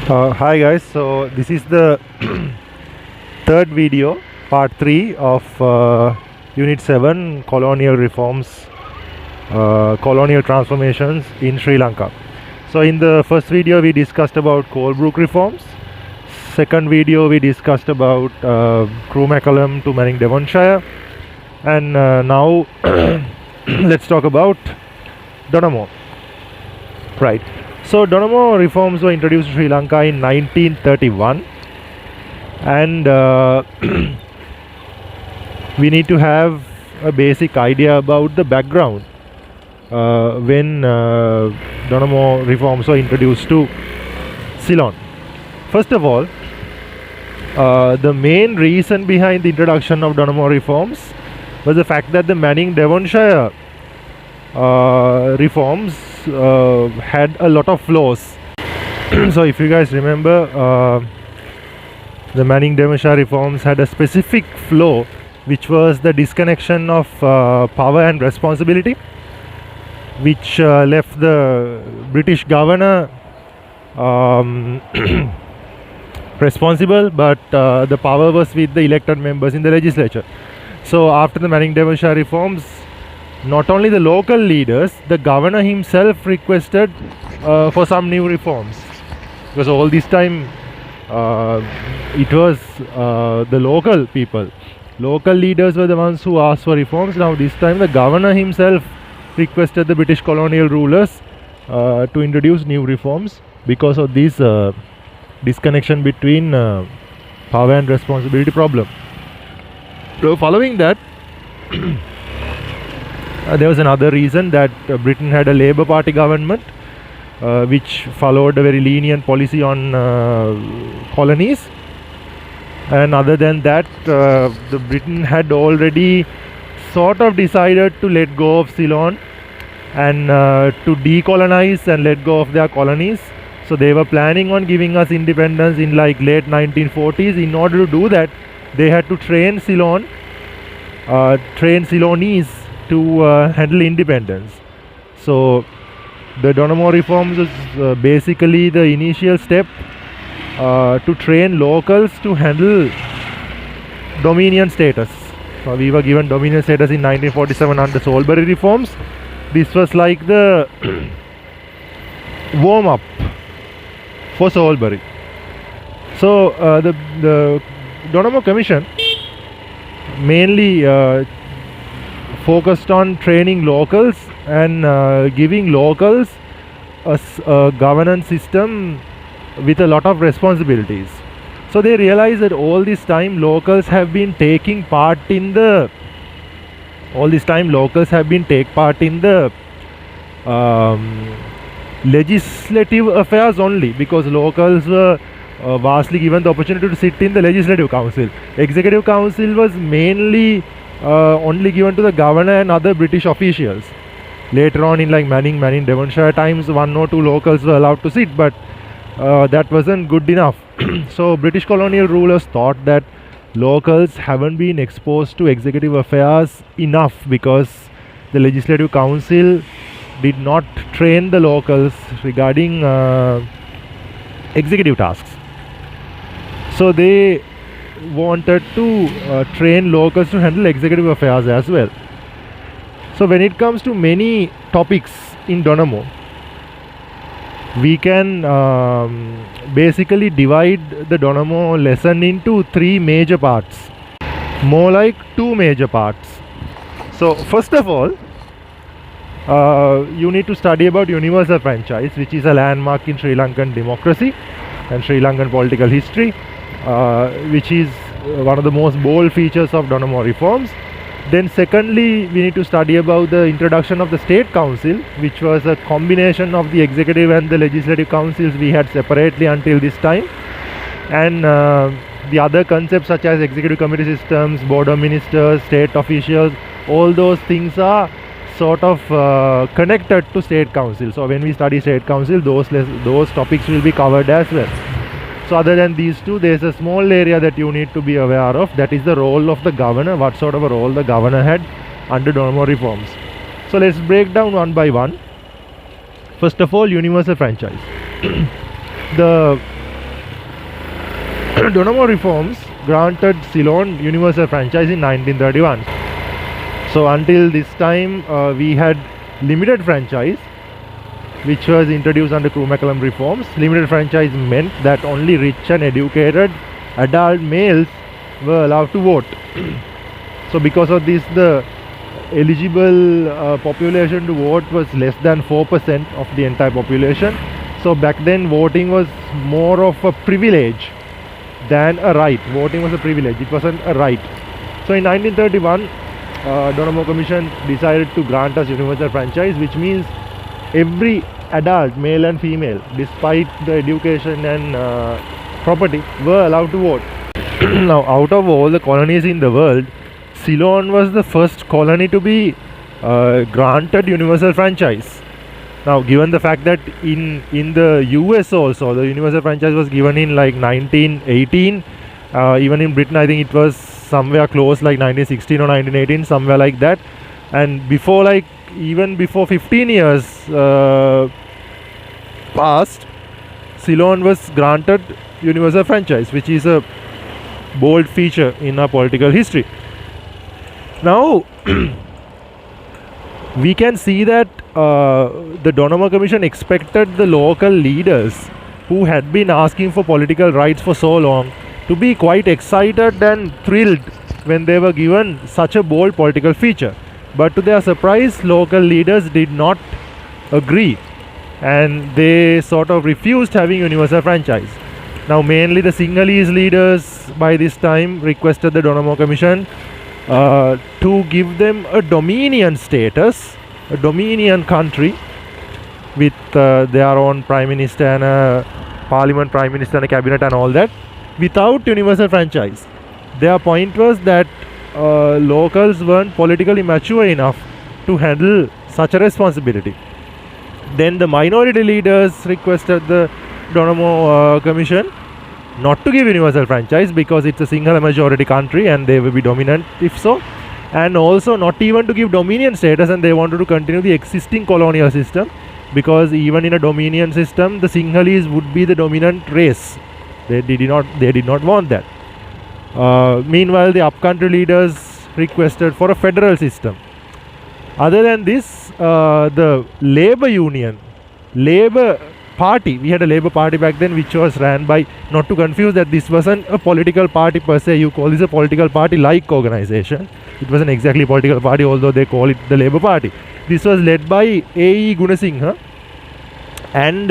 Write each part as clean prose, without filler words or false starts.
Hi guys, so this is the third video, part 3 of Unit 7 Colonial Reforms, Colonial Transformations in Sri Lanka. So in the first video we discussed about Colebrook reforms. Second video we discussed about Crewe McCallum to Manning Devonshire. And now let's talk about Donoughmore. Right. So Donoughmore reforms were introduced to Sri Lanka in 1931, and we need to have a basic idea about the background when Donoughmore reforms were introduced to Ceylon. First of all, the main reason behind the introduction of Donoughmore reforms was the fact that the Manning Devonshire reforms had a lot of flaws. So if you guys remember, the Manning Devonshire reforms had a specific flaw, which was the disconnection of power and responsibility, which left the British governor responsible, but the power was with the elected members in the legislature. So after the Manning Devonshire reforms, not only the local leaders, the governor himself requested for some new reforms, because all this time it was the local people, local leaders were the ones who asked for reforms. Now this time the governor himself requested the British colonial rulers to introduce new reforms because of this disconnection between power and responsibility problem. So following that, there was another reason that Britain had a Labour Party government which followed a very lenient policy on colonies, and other than that, the Britain had already sort of decided to let go of Ceylon and to decolonize and let go of their colonies. So they were planning on giving us independence in like late 1940s. In order to do that, they had to train Ceylonese to handle independence. So the Donoughmore reforms is basically the initial step to train locals to handle dominion status. We were given dominion status in 1947 under Salisbury reforms. This was like the warm up for Salisbury. So the Donoughmore Commission mainly focused on training locals and giving locals a governance system with a lot of responsibilities. So they realized that all this time locals have been taking part in the legislative affairs only, because locals were vastly given the opportunity to sit in the legislative council. Executive council was mainly only given to the governor and other British officials. Later on in like Manning Devonshire times, 1 or 2 locals were allowed to sit, but that wasn't good enough. So British colonial rulers thought that locals haven't been exposed to executive affairs enough, because the legislative council did not train the locals regarding executive tasks. So they wanted to train locals to handle executive affairs as well. So when it comes to many topics in Donoughmore, we can basically divide the Donoughmore lesson into 3 major parts, more like 2 major parts. So first of all, you need to study about universal franchise, which is a landmark in Sri Lankan democracy and Sri Lankan political history, which is one of the most bold features of Donoughmore reforms. Then secondly, we need to study about the introduction of the State Council, which was a combination of the executive and the legislative councils we had separately until this time, and the other concepts such as executive committee systems, board of ministers, state officials. All those things are sort of connected to State Council. So when we study State Council, those topics will be covered as well. So other than these two, there is a small area that you need to be aware of. That is the role of the governor, what sort of a role the governor had under Donoughmore reforms. So let's break down one by one. First of all, universal franchise. The Donomo reforms granted Ceylon universal franchise in 1931. So until this time, we had limited franchise, which was introduced under Crewe-McCallum reforms. Limited franchise meant that only rich and educated adult males were allowed to vote. So because of this, the eligible population to vote was less than 4% of the entire population. So back then, voting was more of a privilege than a right. Voting was a privilege, it wasn't a right. So in 1931, Donomo Commission decided to grant us universal franchise, which means every adult, male and female, despite the education and property, were allowed to vote. Now, out of all the colonies in the world, Ceylon was the first colony to be granted universal franchise. Now, given the fact that in the US also the universal franchise was given in like 1918, even in Britain I think it was somewhere close like 1916 or 1918, somewhere like that. And before, like even before 15 years passed, Ceylon was granted universal franchise, which is a bold feature in our political history. Now we can see that the Donomo Commission expected the local leaders who had been asking for political rights for so long to be quite excited and thrilled when they were given such a bold political feature. But to their surprise, local leaders did not agree, and they sort of refused having universal franchise. Now mainly the Sinhalese leaders by this time requested the Donomo Commission to give them a dominion status, a dominion country with their own prime minister and a parliament, prime minister and a cabinet and all that, without universal franchise. Their point was that locals weren't politically mature enough to handle such a responsibility. Then the minority leaders requested the Donomo Commission not to give universal franchise because it's a Sinhala majority country and they will be dominant if so, and also not even to give dominion status, and they wanted to continue the existing colonial system because even in a dominion system the Sinhalese would be the dominant race. They did not want that. Meanwhile, the upcountry leaders requested for a federal system. Other than this, the Labour Party, we had a Labour Party back then which was ran by, not to confuse that this wasn't a political party per se, you call this a political party like organization. It wasn't exactly a political party, although they call it the Labour Party. This was led by A.E. Gunasinghe, and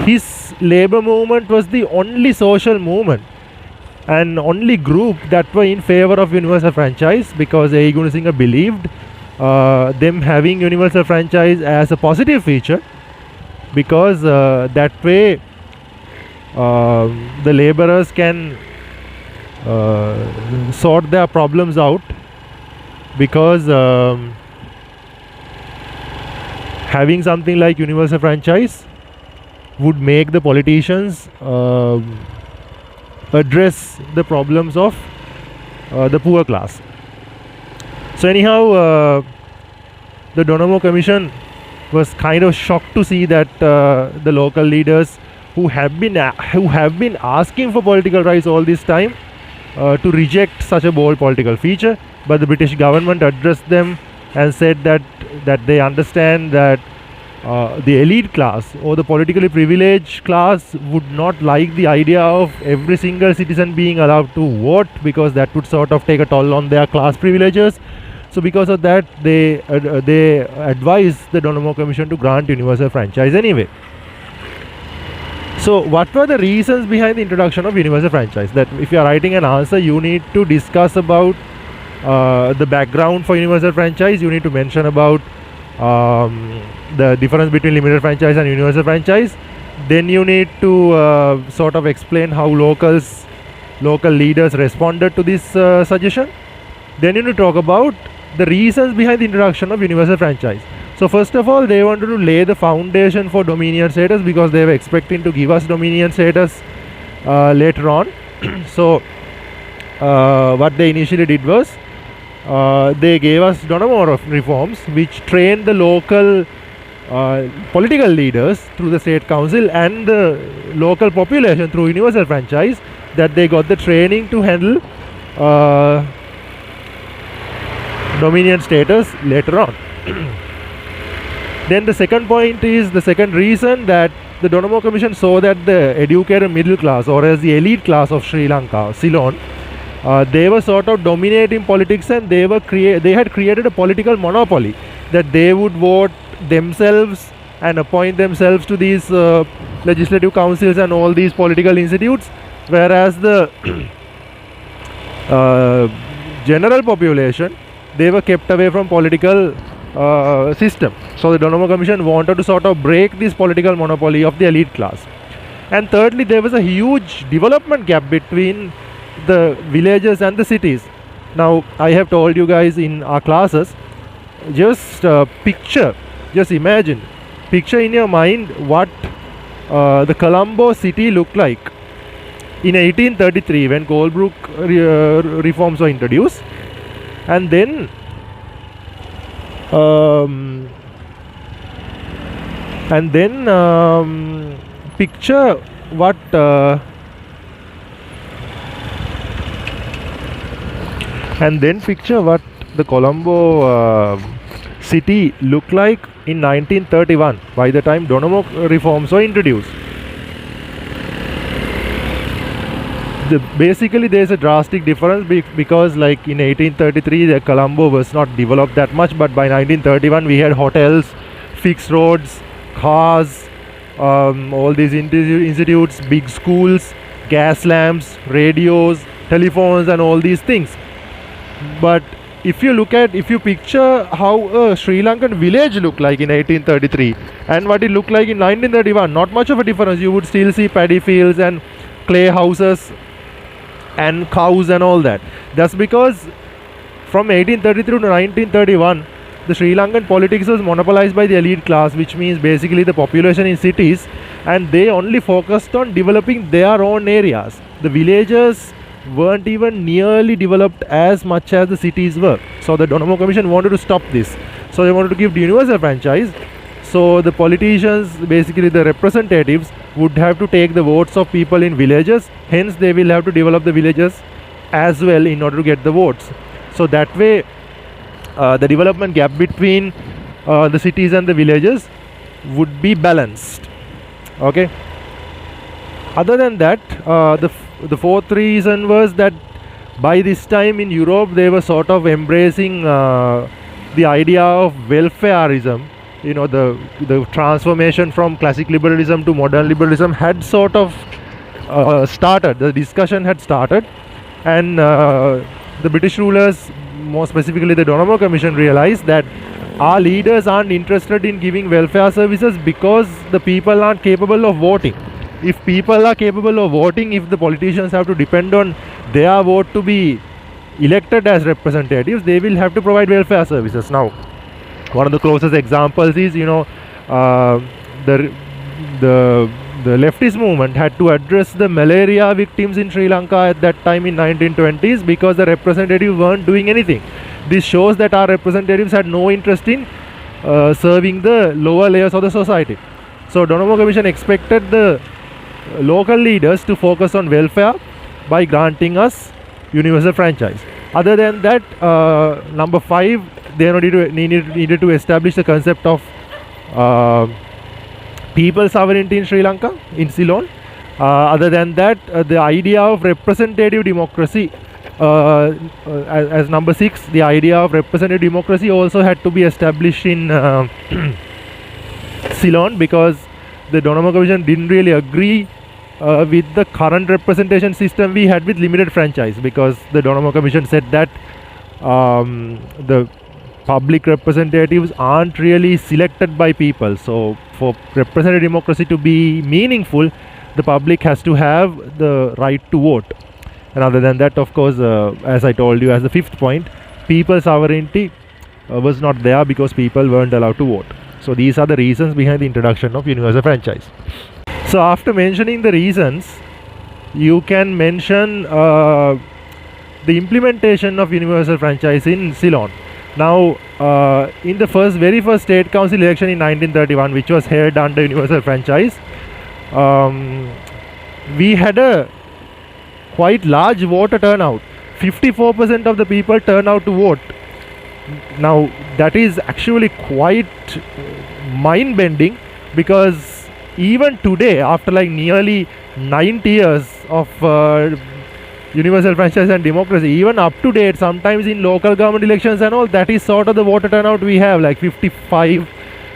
his labour movement was the only social movement and only group that were in favour of universal franchise, because A.E. Gunasinghe believed them having universal franchise as a positive feature, because that way the labourers can sort their problems out, because having something like universal franchise would make the politicians address the problems of the poor class. So anyhow, the Donomo Commission was kind of shocked to see that the local leaders who have been asking for political rights all this time to reject such a bold political feature, but the British government addressed them and said that they understand that the elite class or the politically privileged class would not like the idea of every single citizen being allowed to vote, because that would sort of take a toll on their class privileges. So because of that, they advised the Donomo Commission to grant universal franchise anyway. So what were the reasons behind the introduction of universal franchise? That if you are writing an answer, you need to discuss about the background for universal franchise. You need to mention about the difference between limited franchise and universal franchise. Then you need to sort of explain how local leaders responded to this suggestion. Then you need to talk about the reasons behind the introduction of universal franchise. So first of all, they wanted to lay the foundation for dominion status, because they were expecting to give us dominion status later on. So what they initially did was they gave us Donomo reforms, which trained the local political leaders through the state council and the local population through universal franchise, that they got the training to handle dominion status later on. Then the second point is the second reason that the Donomo Commission saw that the educated middle class, or as the elite class of Sri Lanka, Ceylon, they were sort of dominating politics, and they had created a political monopoly, that they would vote themselves and appoint themselves to these legislative councils and all these political institutes, whereas the general population, they were kept away from political system. So the Donomo Commission wanted to sort of break this political monopoly of the elite class. And thirdly, there was a huge development gap between the villages and the cities. Now, I have told you guys in our classes, just imagine, picture in your mind what the Colombo city looked like in 1833 when Colebrook reforms were introduced. And then picture what the Colombo city looked like in 1931 by the time Donomo reforms were introduced. Basically there is a drastic difference because like in 1833 the Colombo was not developed that much, but by 1931 we had hotels, fixed roads, cars, all these institutes, big schools, gas lamps, radios, telephones and all these things. But if you picture how a Sri Lankan village looked like in 1833 and what it looked like in 1931, not much of a difference. You would still see paddy fields and clay houses and cows and all that. That's because from 1833 to 1931 the Sri Lankan politics was monopolized by the elite class, which means basically the population in cities, and they only focused on developing their own areas. The villages weren't even nearly developed as much as the cities were. So the Donomo Commission wanted to stop this. So they wanted to give the universal franchise. So the politicians, basically the representatives, would have to take the votes of people in villages. Hence they will have to develop the villages as well in order to get the votes. So that way the development gap between the cities and the villages would be balanced. Okay. Other than that, the fourth reason was that by this time in Europe they were sort of embracing the idea of welfareism. You know, the transformation from classic liberalism to modern liberalism had sort of started. The discussion had started, and the British rulers, more specifically the Donomo Commission, realized that our leaders aren't interested in giving welfare services because the people aren't capable of voting. If people are capable of voting, if the politicians have to depend on their vote to be elected as representatives, they will have to provide welfare services. Now, one of the closest examples is, the leftist movement had to address the malaria victims in Sri Lanka at that time in 1920s because the representatives weren't doing anything. This shows that our representatives had no interest in serving the lower layers of the society. So Donomo Commission expected the local leaders to focus on welfare by granting us universal franchise. Other than that, number 5, they needed to establish the concept of people sovereignty in Sri Lanka, in Ceylon. Other than that, the idea of representative democracy, as number 6, the idea of representative democracy also had to be established in Ceylon, because the Donomo Commission didn't really agree with the current representation system we had with limited franchise, because the Donomo Commission said that the public representatives aren't really selected by people. So for representative democracy to be meaningful, the public has to have the right to vote. And other than that, of course, as I told you as the 5th point, people sovereignty was not there because people weren't allowed to vote. So these are the reasons behind the introduction of universal franchise. So after mentioning the reasons, you can mention the implementation of universal franchise in Ceylon. Now, in the very first state council election in 1931, which was held under universal franchise, um, we had a quite large voter turnout. 54% of the people turn out to vote. Now, that is actually quite mind bending, because even today, after like nearly 90 years of universal franchise and democracy, even up to date, sometimes in local government elections and all, that is sort of the voter turnout we have, like 55,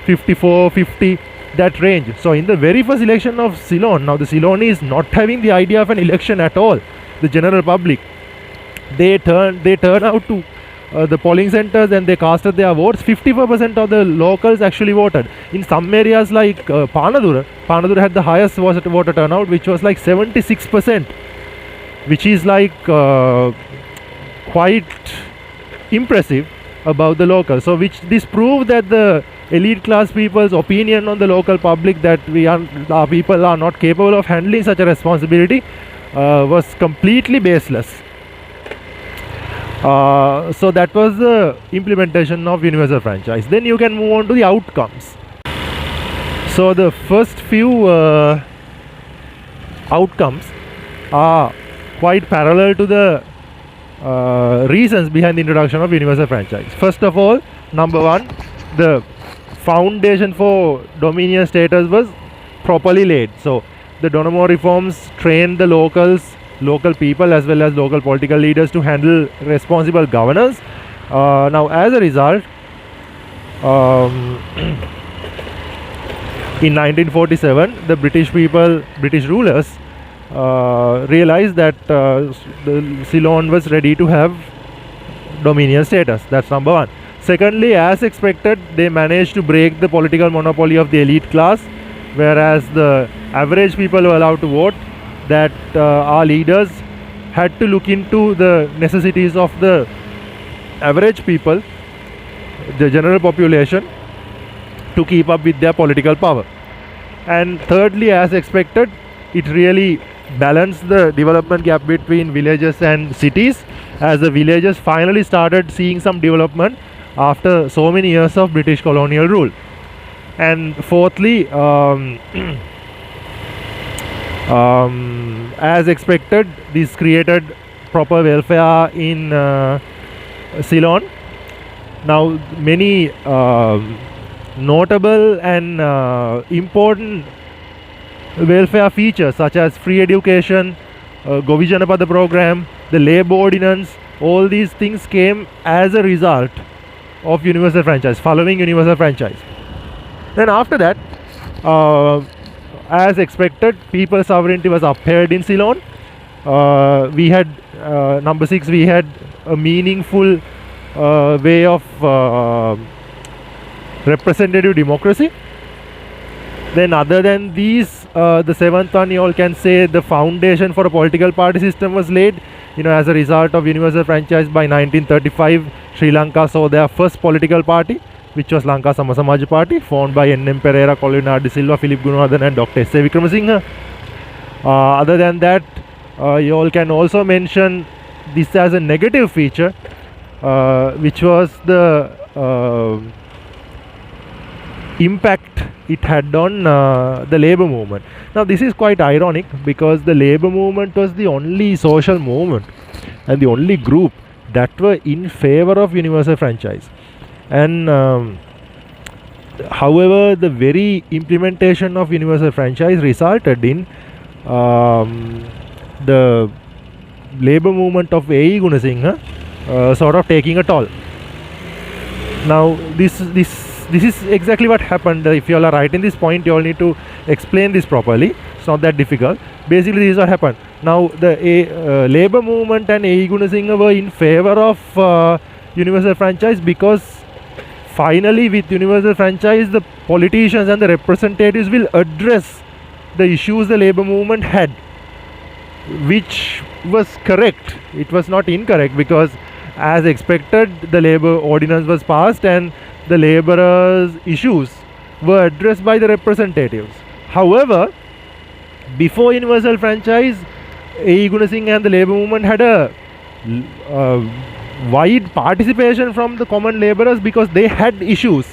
54, 50, that range. So in the very first election of Ceylon, now the Ceylonese not having the idea of an election at all, the general public, they turn out to the polling centers and they casted their votes. 54% of the locals actually voted. In some areas like Panadura had the highest voter turnout, which was like 76%, which is like quite impressive about the locals. So this proved that the elite class people's opinion on the local public, that our people are not capable of handling such a responsibility, was completely baseless. So that was the implementation of universal franchise. Then you can move on to the outcomes. So the first few outcomes are quite parallel to the reasons behind the introduction of universal franchise. First of all, number one, the foundation for dominion status was properly laid. So the Donomo reforms trained the local people as well as local political leaders to handle responsible governance. Now, as a result, in 1947, the British rulers realized that the Ceylon was ready to have dominion status. That's number one. Secondly, as expected, they managed to break the political monopoly of the elite class, whereas the average people were allowed to vote. That our leaders had to look into the necessities of the average people, the general population, to keep up with their political power. And thirdly, as expected, it really balanced the development gap between villages and cities, as the villages finally started seeing some development after so many years of British colonial rule. And fourthly, as expected, this created proper welfare in Ceylon. Now, many notable and important welfare features such as free education, Govijanapada program, the labour ordinance, all these things came as a result of universal franchise, following universal franchise. Then after that, as expected, people's sovereignty was upheld in Ceylon. We had number 6, we had a meaningful way of representative democracy. Then other than these, the seventh one, you all can say the foundation for a political party system was laid. As a result of universal franchise, by 1935, Sri Lanka saw their first political party, which was Lanka Samasamaj Party, formed by N.M. Pereira, Colin De Silva, Philip Gunawardene and Dr. S.A. Wickramasinghe. Other than that, you all can also mention this as a negative feature, which was the impact it had on the labour movement. Now, this is quite ironic, because the labour movement was the only social movement and the only group that were in favour of universal franchise. And however, the very implementation of universal franchise resulted in the labour movement of A.E. Gunasinghe sort of taking a toll. Now, this is exactly what happened. If you all are right in this point, you all need to explain this properly. It's not that difficult. Basically, this is what happened. Now, the labour movement and A.E. Gunasinghe were in favour of universal franchise, because finally, with universal franchise, the politicians and the representatives will address the issues the labour movement had, which was correct. It was not incorrect, because as expected, the labour ordinance was passed and the labourers' issues were addressed by the representatives. However, before universal franchise, A.E. Gunasinghe and the labour movement had a wide participation from the common laborers because they had issues,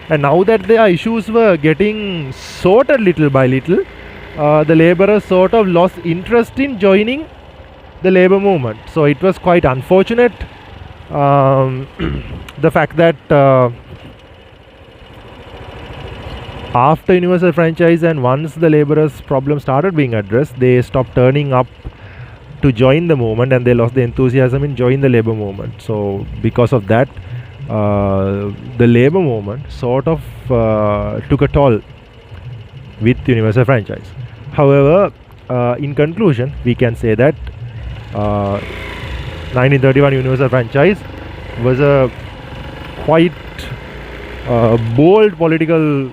and now that their issues were getting sorted little by little, the laborers sort of lost interest in joining the labor movement. So it was quite unfortunate, the fact that after universal franchise and once the laborers' problem started being addressed, they stopped turning up to join the movement, and they lost the enthusiasm in joining the labor movement. So because of that, the labor movement sort of took a toll with universal franchise. However, in conclusion, we can say that 1931 universal franchise was a quite bold political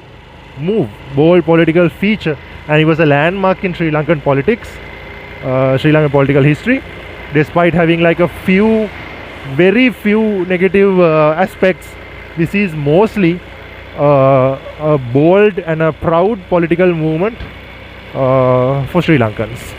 move, bold political feature, and it was a landmark in Sri Lankan politics, Sri Lankan political history, despite having like a few, very few negative aspects. This is mostly a bold and a proud political movement for Sri Lankans.